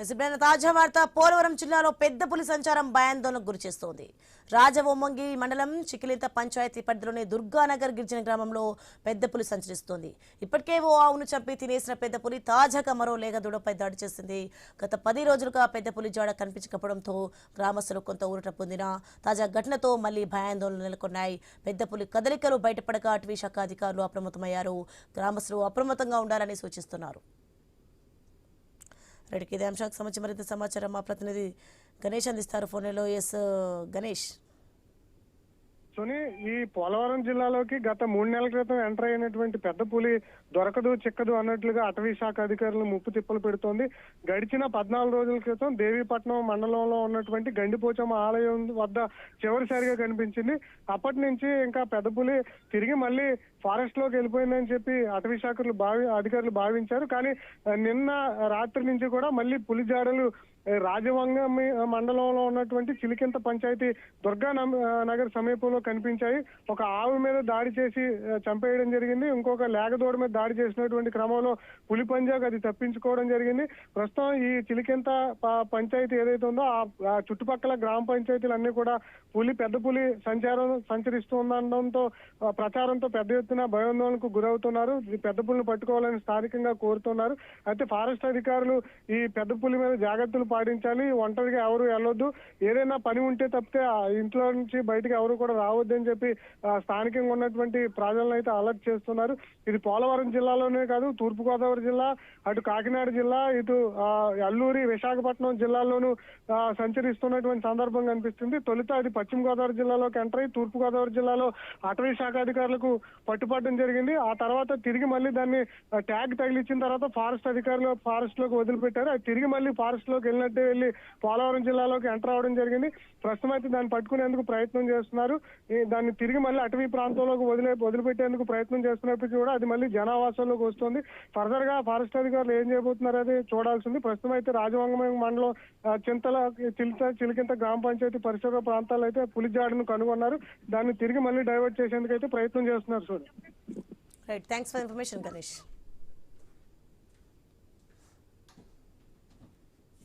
SBI తాజా వార్త పోలవరం జిల్లాలో పెద్ద పులి సంచారం భయాందోళనకు గురిచేస్తోంది. రాజవొమ్మంగి మండలం చికిలింత పంచాయతీ పరిధిలోని దుర్గానగర్ గిరిజన గ్రామంలో పెద్ద పులి సంచరిస్తోంది. ఇప్పటికే ఓ ఆవును చంపి తినేసిన పెద్ద పులి తాజాగా మరో లేగ దూడపై దాడి చేసింది. గత 10 రోజులుగా పెద్ద పులి జాడ కనిపించకపోవడంతో గ్రామస్తులు కొంత ఊరట పొందిన తాజా ఘటనతో మళ్లీ భయాందోళనలు నెలకొన్నాయి. పెద్ద పులి కదలికలు బయటపడక అటవీ శాఖ అధికారులు అప్రమత్తమయ్యారు. గ్రామస్తులు అప్రమత్తంగా ఉండాలని సూచిస్తున్నారు. రెడ్డికి ఇదే అంశానికి సంబంధించి మరింత సమాచారం మా ప్రతినిధి గణేష్ అందిస్తారు. ఫోన్లో ఎస్ గణేష్. సుని, ఈ పోలవరం జిల్లాలోకి గత 3 నెలల క్రితం ఎంటర్ అయినటువంటి పెద్ద పులి దొరకదు చిక్కదు అన్నట్లుగా అటవీ శాఖ అధికారులు ముప్పు తిప్పలు పెడుతోంది. గడిచిన 14 రోజుల క్రితం దేవీపట్నం మండలంలో ఉన్నటువంటి గండిపోచమ్మ ఆలయం వద్ద చివరిసారిగా కనిపించింది. అప్పటి నుంచి ఇంకా పెద్ద పులి తిరిగి మళ్ళీ ఫారెస్ట్ లోకి వెళ్ళిపోయిందని చెప్పి అటవీ శాఖలు అధికారులు భావించారు. కానీ నిన్న రాత్రి నుంచి కూడా మళ్ళీ పులి జాడలు రాజవంగం మండలంలో ఉన్నటువంటి చిలికింత పంచాయతీ దుర్గా నగర్ సమీపంలో కనిపించాయి. ఒక ఆవు మీద దాడి చేసి చంపేయడం జరిగింది. ఇంకొక లేగదోడ మీద దాడి చేసినటువంటి క్రమంలో పులి పంజాకు అది తప్పించుకోవడం జరిగింది. ప్రస్తుతం ఈ చిలికింత పంచాయతీ ఏదైతే ఉందో ఆ చుట్టుపక్కల గ్రామ పంచాయతీలన్నీ కూడా పెద్ద పులి సంచరిస్తుండడంతో ప్రచారంతో పెద్ద ఎత్తున భయాందోళనకు గురవుతున్నారు. పెద్ద పులిని పట్టుకోవాలని స్థానికంగా కోరుతున్నారు. అయితే ఫారెస్ట్ అధికారులు ఈ పెద్ద పులి మీద జాగ్రత్తలు పాటించాలి. ఒంటరిగా ఎవరు వెళ్ళొద్దు, ఏదైనా పని ఉంటే తప్పితే ఇంట్లో నుంచి బయటకు ఎవరు కూడా రావద్దని చెప్పి స్థానికంగా ఉన్నటువంటి ప్రజలను అయితే అలర్ట్ చేస్తున్నారు. ఇది పోలవరం జిల్లాలోనే కాదు, తూర్పు గోదావరి జిల్లా, అటు కాకినాడ జిల్లా, ఇటు అల్లూరి విశాఖపట్నం జిల్లాల్లోనూ సంచరిస్తున్నటువంటి సందర్భం కనిపిస్తుంది. తొలుత అది పశ్చిమ గోదావరి జిల్లాలోకి ఎంటర్ అయ్యి తూర్పు గోదావరి జిల్లాలో అటవీ శాఖ అధికారులకు పట్టుపడడం జరిగింది. ఆ తర్వాత తిరిగి మళ్ళీ దాన్ని ట్యాగ్ తగిలిచ్చిన తర్వాత ఫారెస్ట్ అధికారులు ఫారెస్ట్ లోకి వదిలిపెట్టారు. అది తిరిగి మళ్ళీ ఫారెస్ట్ లోకి వెళ్ళినట్టే వెళ్ళి పోలవరం జిల్లాలోకి ఎంటర్ అవడం జరిగింది. ప్రస్తుతం అయితే దాన్ని పట్టుకునేందుకు ప్రయత్నం చేస్తున్నారు. దాన్ని తిరిగి మళ్ళీ అటవీ ప్రాంతంలోకి వదిలిపెట్టేందుకు ప్రయత్నం చేస్తున్నప్పటికీ కూడా అది మళ్ళీ జనావాసంలోకి వస్తుంది. ఫర్దర్ గా ఫారెస్ట్ అధికారులు ఏం చేయబోతున్నారు అది చూడాల్సింది. ప్రస్తుతం అయితే రాజవంగం మండలం చిలికింత గ్రామ పంచాయతీ పరిసర ప్రాంతాల్లో అయితే పులి జాడను కనుగొన్నారు. దాన్ని తిరిగి మళ్ళీ డైవర్ట్ చేసేందుకు అయితే ప్రయత్నం చేస్తున్నారు. Right, thanks for information Ganesh.